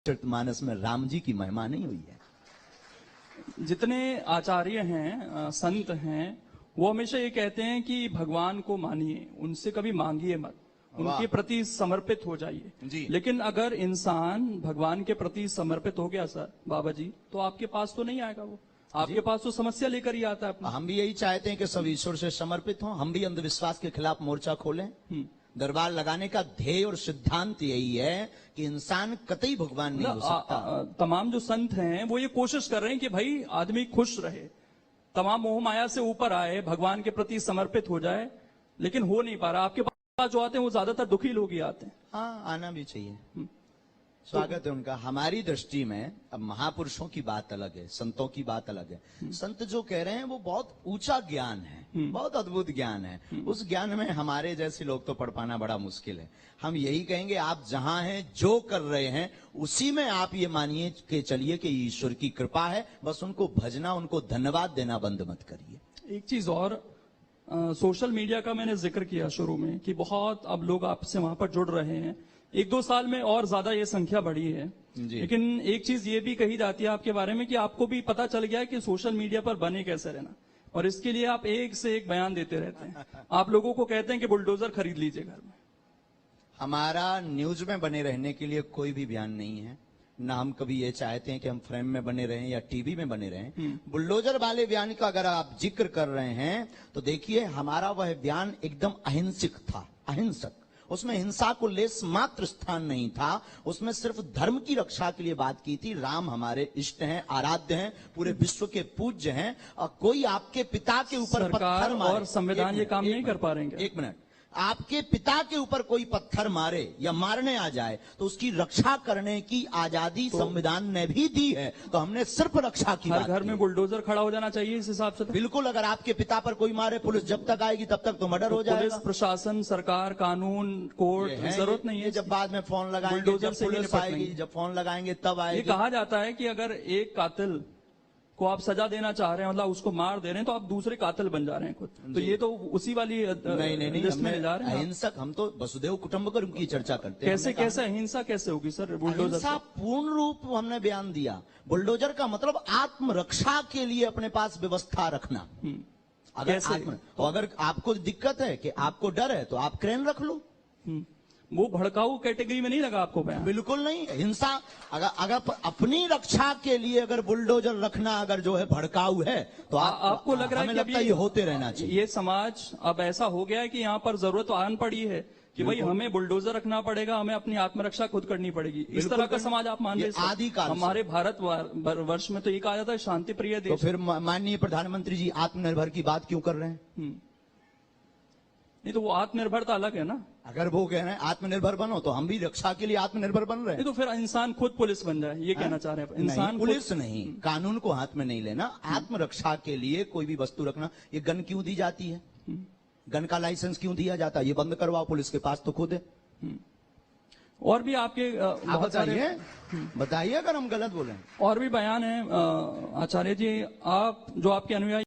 रामचरितमानस में राम जी की महिमा नहीं हुई है। जितने आचार्य हैं, संत हैं, वो हमेशा ये कहते हैं कि भगवान को मानिए, उनसे कभी मांगिए मत, उनके प्रति समर्पित हो जाइए। लेकिन अगर इंसान भगवान के प्रति समर्पित हो गया सर बाबा जी, तो आपके पास तो नहीं आएगा, वो आपके पास तो समस्या लेकर ही आता है अपना। हम भी यही चाहते हैं कि सब ईश्वर से समर्पित हों, हम भी अंधविश्वास के खिलाफ मोर्चा खोलें। दरबार लगाने का ध्येय और सिद्धांत यही है कि इंसान कतई भगवान नहीं हो सकता। तमाम जो संत हैं वो ये कोशिश कर रहे हैं कि भाई आदमी खुश रहे, तमाम मोह माया से ऊपर आए, भगवान के प्रति समर्पित हो जाए, लेकिन हो नहीं पा रहा। आपके पास जो आते हैं वो ज्यादातर दुखी लोग ही आते हैं। हाँ, आना भी चाहिए, स्वागत है उनका। हमारी दृष्टि में अब महापुरुषों की बात अलग है, संतों की बात अलग है। संत जो कह रहे हैं वो बहुत ऊंचा ज्ञान है, बहुत अद्भुत ज्ञान है। उस ज्ञान में हमारे जैसे लोग तो पढ़ पाना बड़ा मुश्किल है। हम यही कहेंगे, आप जहां हैं, जो कर रहे हैं, उसी में आप ये मानिए कि चलिए कि ईश्वर की कृपा है। बस उनको भजना, उनको धन्यवाद देना बंद मत करिए। एक चीज और, सोशल मीडिया का मैंने जिक्र किया शुरू में कि बहुत अब लोग आपसे वहां पर जुड़ रहे हैं। 1-2 साल में और ज्यादा ये संख्या बढ़ी है। लेकिन एक चीज ये भी कही जाती है आपके बारे में कि आपको भी पता चल गया है कि सोशल मीडिया पर बने कैसे रहना, और इसके लिए आप एक से एक बयान देते रहते हैं। आप लोगों को कहते हैं कि बुलडोजर खरीद लीजिए घर में। हमारा न्यूज में बने रहने के लिए कोई भी बयान नहीं है, ना हम कभी ये चाहते हैं कि हम फ्रेम में बने रहें या टीवी में बने रहें। बुलडोजर वाले बयान का अगर आप जिक्र कर रहे हैं तो देखिए, हमारा वह बयान एकदम अहिंसक था, अहिंसक। उसमें हिंसा को लेस मात्र स्थान नहीं था, उसमें सिर्फ धर्म की रक्षा के लिए बात की थी। राम हमारे इष्ट हैं, आराध्य हैं, पूरे विश्व के पूज्य हैं, और कोई आपके पिता के ऊपर पत्थर मारे, और संविधान ये काम नहीं कर पा रहे हैं। एक मिनट, आपके पिता के ऊपर कोई पत्थर मारे या मारने आ जाए तो उसकी रक्षा करने की आजादी संविधान ने भी दी है। तो हमने सिर्फ रक्षा की बात की। हर घर में बुलडोजर खड़ा हो जाना चाहिए इस हिसाब से। बिल्कुल, अगर आपके पिता पर कोई मारे, पुलिस जब तक आएगी तब तक तो मर्डर हो जाएगा। पुलिस प्रशासन, सरकार, कानून, कोर्ट, जरूरत नहीं है। जब बाद में फोन लगाएंगे, जब पुलिस आएगी, जब फोन लगाएंगे तब आएगी। ये कहा जाता है कि अगर एक कातिल को आप सजा देना चाह रहे हैं, मतलब उसको मार दे रहे हैं, तो आप दूसरे कातिल बन जा रहे हैं खुद। तो ये तो उसी वाली नहीं, लिस्ट में जा रहे हैं। अहिंसक, हम तो वसुदेव कुटुंबकम की चर्चा करते हैं। कैसे अहिंसा कैसे होगी सर बुलडोजर? अहिंसा पूर्ण रूप हमने बयान दिया। बुलडोजर का मतलब आत्मरक्षा के लिए अपने पास व्यवस्था रखना। अगर आपको दिक्कत है कि आपको डर है तो आप क्रेन रख लो। वो भड़काऊ कैटेगरी में नहीं लगा आपको बयान? बिल्कुल नहीं। हिंसा अगर अपनी रक्षा के लिए अगर बुलडोजर रखना अगर जो है भड़काऊ है तो आपको लग रहा है कि ये होते रहना चाहिए। ये समाज अब ऐसा हो गया है कि यहाँ पर जरूरत आन पड़ी है कि भाई हमें बुलडोजर रखना पड़ेगा, हमें अपनी आत्मरक्षा खुद करनी पड़ेगी। इस तरह का समाज आप मान रहे हैं? आदिकाल हमारे भारत वर्ष में तो ये कहा जाता है शांति प्रिय देश। तो फिर माननीय प्रधानमंत्री जी आत्मनिर्भर की बात क्यों कर रहे हैं? नहीं तो वो आत्मनिर्भरता अलग है ना। अगर वो कह रहे हैं आत्मनिर्भर बनो, तो हम भी रक्षा के लिए आत्मनिर्भर बन रहे हैं। नहीं तो फिर इंसान खुद पुलिस बन जाए, ये कहना चाह रहे हैं? इंसान पुलिस नहीं, कानून को हाथ में नहीं लेना। आत्मरक्षा के लिए कोई भी वस्तु रखना। ये गन क्यों दी जाती है? गन का लाइसेंस क्यों दिया जाता है? ये बंद करवाओ, पुलिस के पास तो खुद है। और भी आपके बताइए अगर हम गलत बोले। और भी बयान है आचार्य जी, आप जो आपके अनुयायी